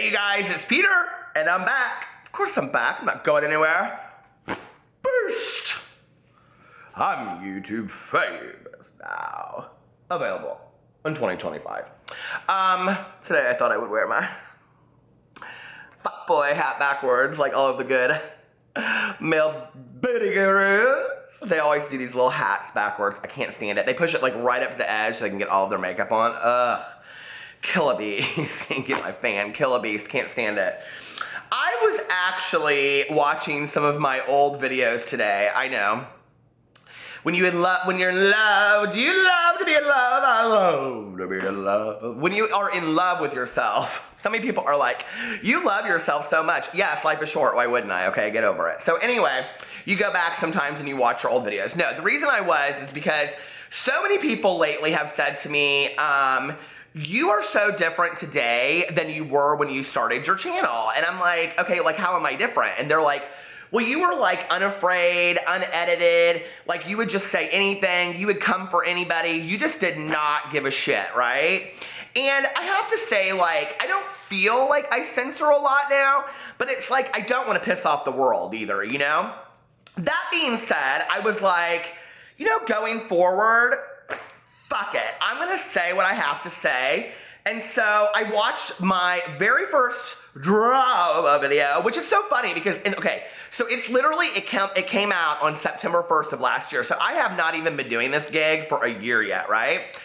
Hey you guys, it's Peter, and I'm back. Of course I'm back, I'm not going anywhere. Burst! I'm YouTube famous now. Available in 2025. Today I thought I would wear my fuckboy hat backwards like all of the good male booty gurus. They always do these little hats backwards. I can't stand it. They push it like right up to the edge so they can get all of their makeup on. Ugh. Kill a beast. Can't get my fan. Kill a beast. Can't stand it. I was actually watching some of my old videos today. I know. When you're in love, do you love to be in love? I love to be in love. When you are in love with yourself, so many people are like, you love yourself so much. Yes, life is short. Why wouldn't I? Okay, get over it. So anyway, you go back sometimes and you watch your old videos. No, the reason I was is because so many people lately have said to me, you are so different today than you were when you started your channel. And I'm like, okay, like how am I different? And they're like, well, you were like unafraid, unedited, like you would just say anything, you would come for anybody, you just did not give a shit, right? And I have to say, like, I don't feel like I censor a lot now, but it's like I don't want to piss off the world either, you know? That being said, I was like, you know, going forward, fuck it. I'm gonna say what I have to say. And so I watched my very first drama video, which is so funny because, okay, so it's literally, it came out on September 1st of last year. So I have not even been doing this gig for a year yet, right?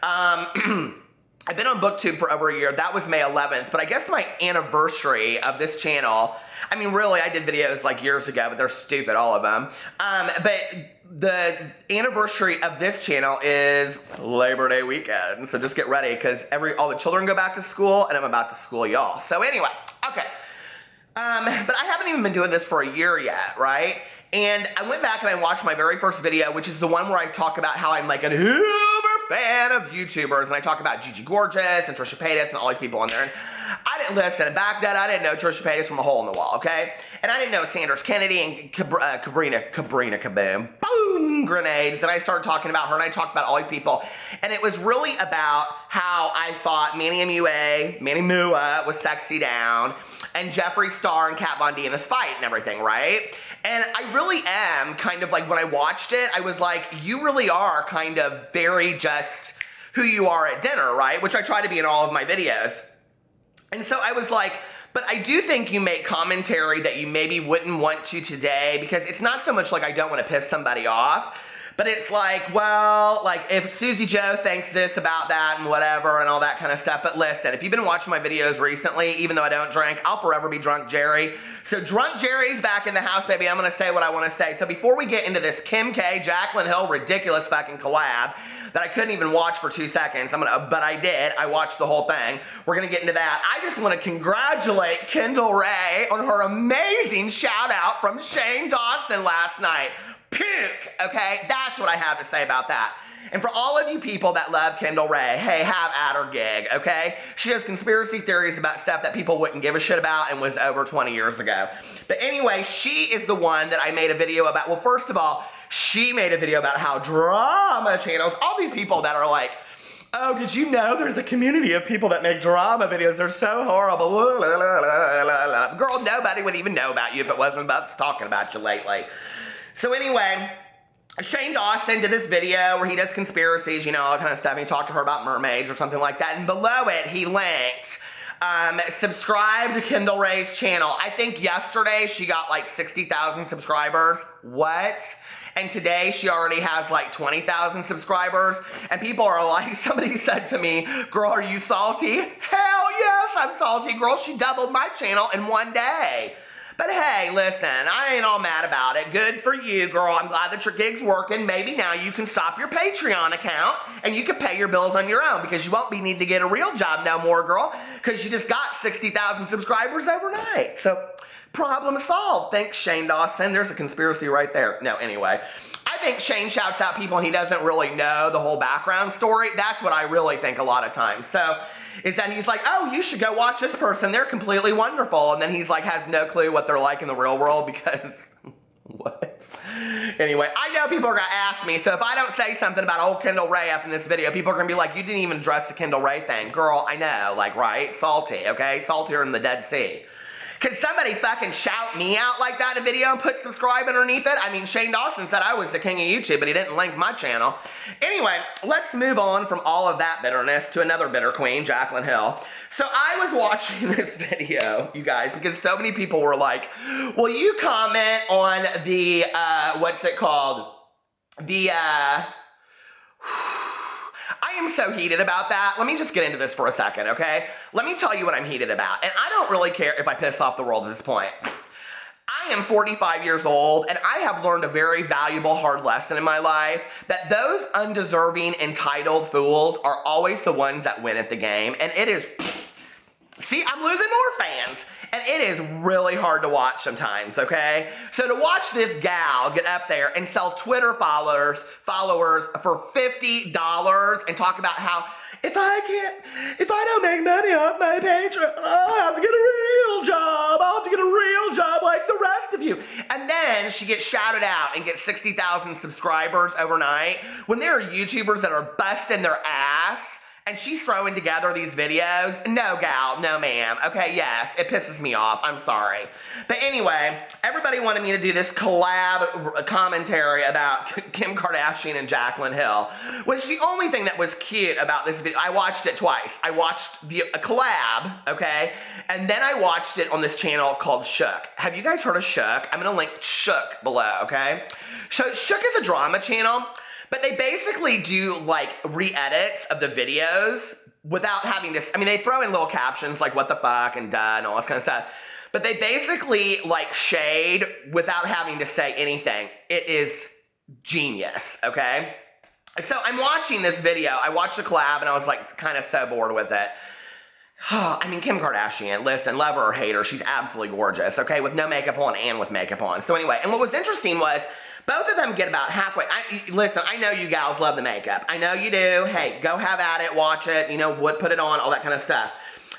I've been on BookTube for over a year. That was May 11th, but I guess my anniversary of this channel, I mean, really, I did videos like years ago, but they're stupid, all of them. But the anniversary of this channel is Labor Day weekend. So just get ready because all the children go back to school and I'm about to school y'all. So anyway, okay. But I haven't even been doing this for a year yet, right? And I went back and I watched my very first video, which is the one where I talk about how I'm like an uber fan of YouTubers. And I talk about Gigi Gorgeous and Trisha Paytas and all these people on there. And I didn't listen. Back then, I didn't know Trisha Paytas from a hole in the wall, okay? And I didn't know Sanders Kennedy and Kabrina Kaboom, boom, grenades. And I started talking about her and I talked about all these people. And it was really about how I thought Manny Mua was sexy down and Jeffree Star and Kat Von D in this fight and everything, right? And I really am kind of like, when I watched it, I was like, you really are kind of very just who you are at dinner, right? Which I try to be in all of my videos. And so I was like, but I do think you make commentary that you maybe wouldn't want to today because it's not so much like I don't want to piss somebody off, but it's like, well, like if Susie Joe thinks this about that and whatever and all that kind of stuff. But listen, if you've been watching my videos recently, even though I don't drink, I'll forever be Drunk Jerry. So Drunk Jerry's back in the house, baby. I'm going to say what I want to say. So before we get into this Kim K, Jaclyn Hill, ridiculous fucking collab that I couldn't even watch for 2 seconds, but I did. I watched the whole thing. We're going to get into that. I just want to congratulate Kendall Rae on her amazing shout out from Shane Dawson last night. Puke, okay? That's what I have to say about that. And for all of you people that love Kendall Rae, hey, have at her gig, okay? She has conspiracy theories about stuff that people wouldn't give a shit about and was over 20 years ago. But anyway, she is the one that I made a video about. Well, first of all, she made a video about how drama channels, all these people that are like, oh, did you know there's a community of people that make drama videos? They're so horrible. Girl, nobody would even know about you if it wasn't about talking about you lately. So anyway, Shane Dawson did this video where he does conspiracies, you know, all kind of stuff. And he talked to her about mermaids or something like that. And below it, he linked, subscribe to Kendall Rae's channel. I think yesterday she got like 60,000 subscribers. What? And today she already has like 20,000 subscribers. And people are like, somebody said to me, girl, are you salty? Hell yes, I'm salty, girl. She doubled my channel in one day. But hey, listen, I ain't all mad about it. Good for you, girl. I'm glad that your gig's working. Maybe now you can stop your Patreon account and you can pay your bills on your own because you won't be needing to get a real job no more, girl, because you just got 60,000 subscribers overnight. So, problem solved. Thanks, Shane Dawson. There's a conspiracy right there. No, anyway. I think Shane shouts out people and he doesn't really know the whole background story. That's what I really think a lot of times. So, is that he's like, oh, you should go watch this person. They're completely wonderful. And then he's like, has no clue what they're like in the real world because, what? it. Anyway, I know people are gonna ask me, so if I don't say something about old Kendall Ray up in this video, people are gonna be like, you didn't even address the Kendall Ray thing. Girl, I know, like, right? Salty, okay? Saltier than the Dead Sea. Can somebody fucking shout me out like that in a video and put subscribe underneath it? I mean, Shane Dawson said I was the king of YouTube, but he didn't link my channel. Anyway, let's move on from all of that bitterness to another bitter queen, Jaclyn Hill. So I was watching this video, you guys, because so many people were like, will you comment on the, what's it called? The, I am so heated about that. Let me just get into this for a second, okay? Let me tell you what I'm heated about. And I don't really care if I piss off the world at this point. I am 45 years old, and I have learned a very valuable, hard lesson in my life that those undeserving, entitled fools are always the ones that win at the game. And it is... See, I'm losing more fans. And it is really hard to watch sometimes, okay? So to watch this gal get up there and sell Twitter followers for $50 and talk about how if I don't make money off my Patreon, I'll have to get a real job. I'll have to get a real job like the rest of you. And then she gets shouted out and gets 60,000 subscribers overnight when there are YouTubers that are busting their ass. And she's throwing together these videos. No, gal, no, ma'am. Okay, yes, it pisses me off. I'm sorry. But anyway, everybody wanted me to do this collab commentary about Kim Kardashian and Jaclyn Hill, which the only thing that was cute about this video, I watched it twice. I watched the collab, okay? And then I watched it on this channel called Shook. Have you guys heard of Shook? I'm gonna link Shook below, okay? So Shook is a drama channel. But they basically do, like, re-edits of the videos without having to... I mean, they throw in little captions like, what the fuck, and duh, and all this kind of stuff. But they basically, like, shade without having to say anything. It is genius, okay? So I'm watching this video. I watched the collab, and I was, like, kind of so bored with it. I mean, Kim Kardashian, listen, love her or hate her, she's absolutely gorgeous, okay? With no makeup on and with makeup on. So anyway, and what was interesting was... both of them get about halfway. Listen, I know you gals love the makeup. I know you do. Hey, go have at it, watch it, you know, put it on, all that kind of stuff.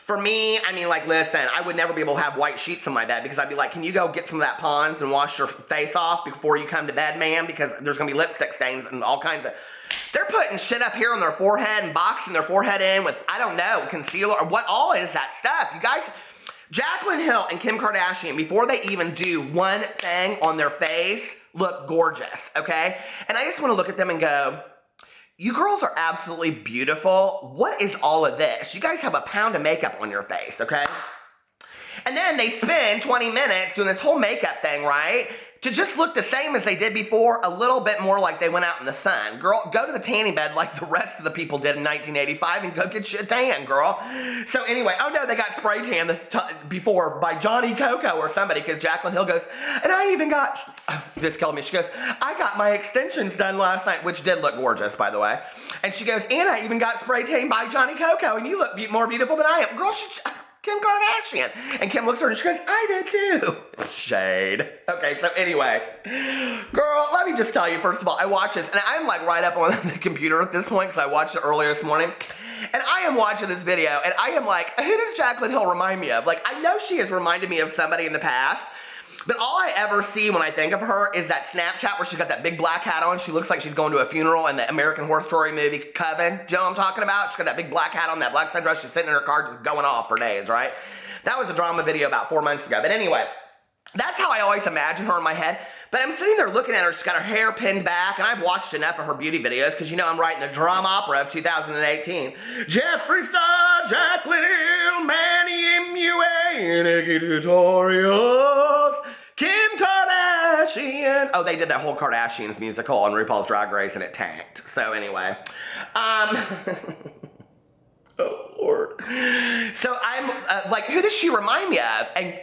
For me, I mean, like, listen, I would never be able to have white sheets on my bed because I'd be like, can you go get some of that Pond's and wash your face off before you come to bed, ma'am? Because there's going to be lipstick stains and all kinds of... They're putting shit up here on their forehead and boxing their forehead in with, I don't know, concealer, or what all is that stuff. You guys... Jaclyn Hill and Kim Kardashian, before they even do one thing on their face, look gorgeous, okay? And I just want to look at them and go, you girls are absolutely beautiful. What is all of this? You guys have a pound of makeup on your face, okay? And then they spend 20 minutes doing this whole makeup thing, right? To just look the same as they did before, a little bit more like they went out in the sun. Girl, go to the tanning bed like the rest of the people did in 1985 and go get you a tan, girl. So anyway, oh no, they got spray tan before by Johnny Coco or somebody, because Jaclyn Hill goes, and I even got, this killed me, she goes, I got my extensions done last night, which did look gorgeous, by the way. And she goes, and I even got spray tan by Johnny Coco, and you look more beautiful than I am. Girl, Kim Kardashian. And Kim looks at her and she goes, I did too. Shade. Okay, so anyway. Girl, let me just tell you, first of all, I watch this, and I'm like right up on the computer at this point because I watched it earlier this morning. And I am watching this video, and I am like, who does Jaclyn Hill remind me of? Like, I know she has reminded me of somebody in the past, but all I ever see when I think of her is that Snapchat where she's got that big black hat on. She looks like she's going to a funeral in the American Horror Story movie Coven. Do you know what I'm talking about? She's got that big black hat on, that black side dress. She's sitting in her car just going off for days, right? That was a drama video about 4 months ago. But anyway, that's how I always imagine her in my head. But I'm sitting there looking at her. She's got her hair pinned back, and I've watched enough of her beauty videos because, you know, I'm writing the drama opera of 2018. Jeffree Star, Jaclyn Hill, Manny MUA, Nikki Tutorials, Kim Kardashian. Oh, they did that whole Kardashians musical on RuPaul's Drag Race, and it tanked. So anyway, oh Lord. So I'm like, who does she remind me of? And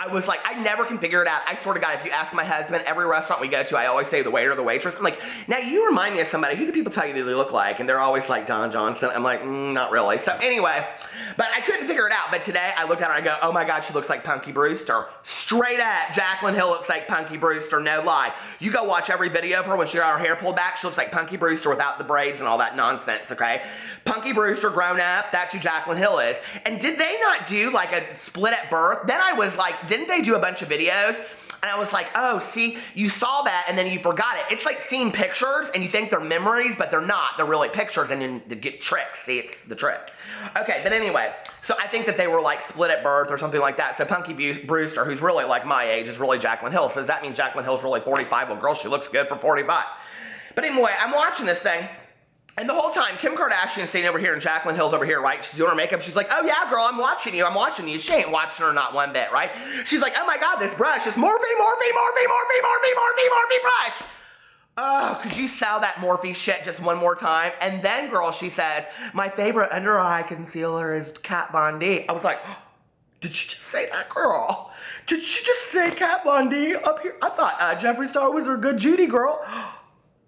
I was like, I never can figure it out. I swear to God, if you ask my husband, every restaurant we go to, I always say the waiter or the waitress. I'm like, now you remind me of somebody. Who do people tell you they look like? And they're always like Don Johnson. I'm like, not really. So anyway, but I couldn't figure it out. But today I looked at her and I go, oh my God, she looks like Punky Brewster. Straight up, Jaclyn Hill looks like Punky Brewster, no lie. You go watch every video of her when she got her hair pulled back. She looks like Punky Brewster without the braids and all that nonsense, okay? Punky Brewster grown up, that's who Jaclyn Hill is. And did they not do like a split at birth? Then I was like, didn't they do a bunch of videos And I was like, oh, see, you saw that and then you forgot it. It's like seeing pictures and you think they're memories, but they're not. They're really pictures and then you get tricked. See, it's the trick. Okay, but anyway, so I think that they were like split at birth or something like that. So Punky Brewster, who's really like my age, is really Jaclyn Hill. So does that mean Jaclyn Hill's really 45? Well, girl, she looks good for 45. But anyway, I'm watching this thing. And the whole time, Kim Kardashian's sitting over here and Jaclyn Hill's over here, right? She's doing her makeup. She's like, oh yeah, girl, I'm watching you. I'm watching you. She ain't watching her not one bit, right? She's like, oh my God, this brush is Morphe brush. Oh, could you sell that Morphe shit just one more time? And then, girl, she says, my favorite under eye concealer is Kat Von D. I was like, oh, did she just say that, girl? Did she just say Kat Von D up here? I thought Jeffree Star was her good Judy, girl.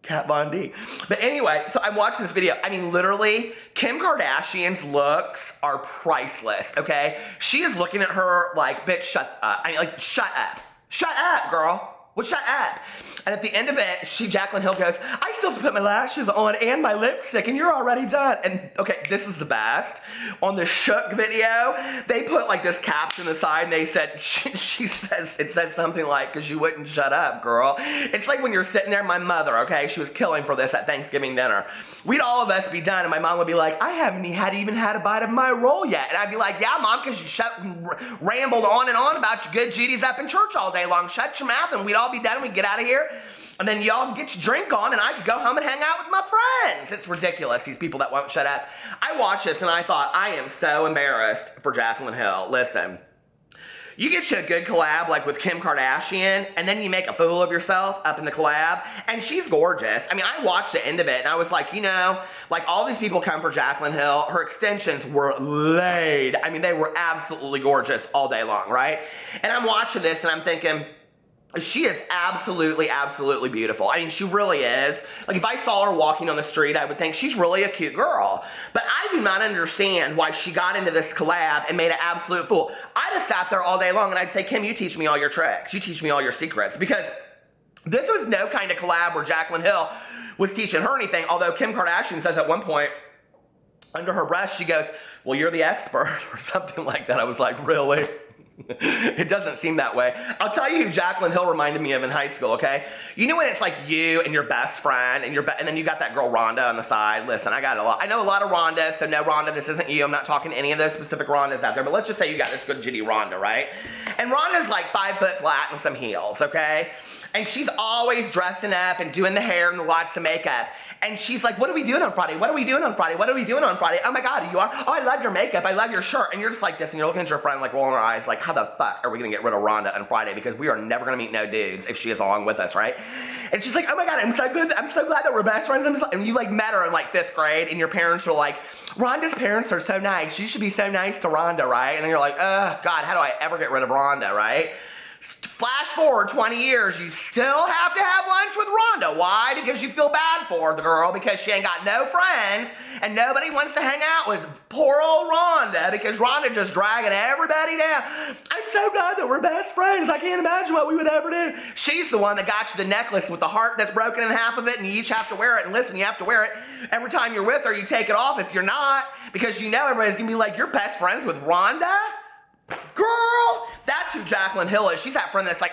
Kat Von D. But anyway, so I'm watching this video. I mean, literally, Kim Kardashian's looks are priceless, okay? She is looking at her like, bitch, shut up. I mean, like, shut up. Shut up, girl. Well, shut up. And at the end of it, Jaclyn Hill goes, I still have to put my lashes on and my lipstick, and you're already done. And okay, this is the best. On the Shook video, they put like this caption aside, and they said, it said something like, because you wouldn't shut up, girl. It's like when you're sitting there, my mother, okay, she was killing for this at Thanksgiving dinner. We'd all of us be done, and my mom would be like, I haven't even had a bite of my roll yet. And I'd be like, yeah, Mom, because you rambled on and on about your good Judy's up in church all day long. Shut your mouth, and we'd all be done, and we'd get out of here. And then y'all get your drink on and I could go home and hang out with my friends. It's ridiculous, these people that won't shut up. I watched this and I thought, I am so embarrassed for Jaclyn Hill. Listen, you get you a good collab like with Kim Kardashian and then you make a fool of yourself up in the collab and she's gorgeous. I mean, I watched the end of it and I was like, you know, like all these people come for Jaclyn Hill. Her extensions were laid. I mean, they were absolutely gorgeous all day long, right? And I'm watching this and I'm thinking, she is absolutely, absolutely beautiful. I mean, she really is. Like, if I saw her walking on the street, I would think she's really a cute girl. But I do not understand why she got into this collab and made an absolute fool. I'd have sat there all day long and I'd say, Kim, you teach me all your tricks. You teach me all your secrets. Because this was no kind of collab where Jaclyn Hill was teaching her anything. Although Kim Kardashian says at one point, under her breath, she goes, well, you're the expert, or something like that. I was like, really? It doesn't seem that way. I'll tell you who Jaclyn Hill reminded me of in high school, okay? You know when it's like you and your best friend and then you got that girl Rhonda on the side? Listen, I know a lot of Rhondas, so no, Rhonda, this isn't you. I'm not talking to any of those specific Rhondas out there, but let's just say you got this good Judy Rhonda, right? And Rhonda's like 5 foot flat and some heels, okay? And she's always dressing up and doing the hair and lots of makeup. And she's like, what are we doing on Friday? What are we doing on Friday? What are we doing on Friday? Oh my God, you are? Oh, I love your makeup. I love your shirt. And you're just like this, and you're looking at your friend like rolling her eyes like, how the fuck are we gonna get rid of Rhonda on Friday? Because we are never gonna meet no dudes if she is along with us, right? And she's like, oh my God, I'm so good. I'm so glad that we're best friends. And you like met her in like 5th grade, and your parents were like, Rhonda's parents are so nice. You should be so nice to Rhonda, right? And then you're like, oh God, how do I ever get rid of Rhonda, right? Flash forward 20 years, you still have to have lunch with Rhonda. Why? Because you feel bad for the girl because she ain't got no friends and nobody wants to hang out with poor old Rhonda because Rhonda just dragging everybody down. I'm so glad that we're best friends. I can't imagine what we would ever do. She's the one that got you the necklace with the heart that's broken in half of it and you each have to wear it. And listen, you have to wear it every time you're with her. You take it off if you're not because you know everybody's going to be like, you're best friends with Rhonda? Girl, that's who Jaclyn Hill is. She's that friend that's like,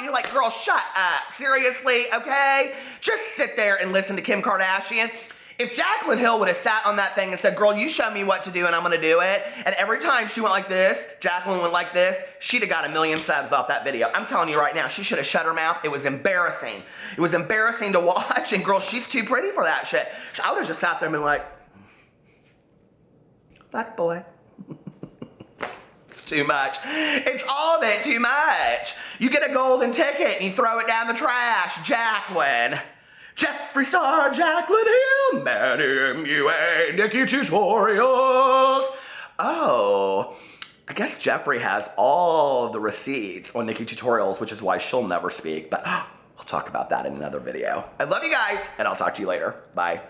you're like, girl, shut up. Seriously, okay? Just sit there and listen to Kim Kardashian. If Jaclyn Hill would have sat on that thing and said, girl, you show me what to do and I'm going to do it, and every time she went like this, Jaclyn went like this, she'd have got 1 million subs off that video. I'm telling you right now, she should have shut her mouth. It was embarrassing. It was embarrassing to watch, and girl, she's too pretty for that shit. I would have just sat there and been like, fuck boy. It's too much. It's all a bit too much. You get a golden ticket and you throw it down the trash. Jaclyn. Jeffree Star, Jaclyn Hill, Madam UA, Nikki Tutorials. Oh, I guess Jeffree has all the receipts on Nikki Tutorials, which is why she'll never speak, but we'll talk about that in another video. I love you guys, and I'll talk to you later. Bye.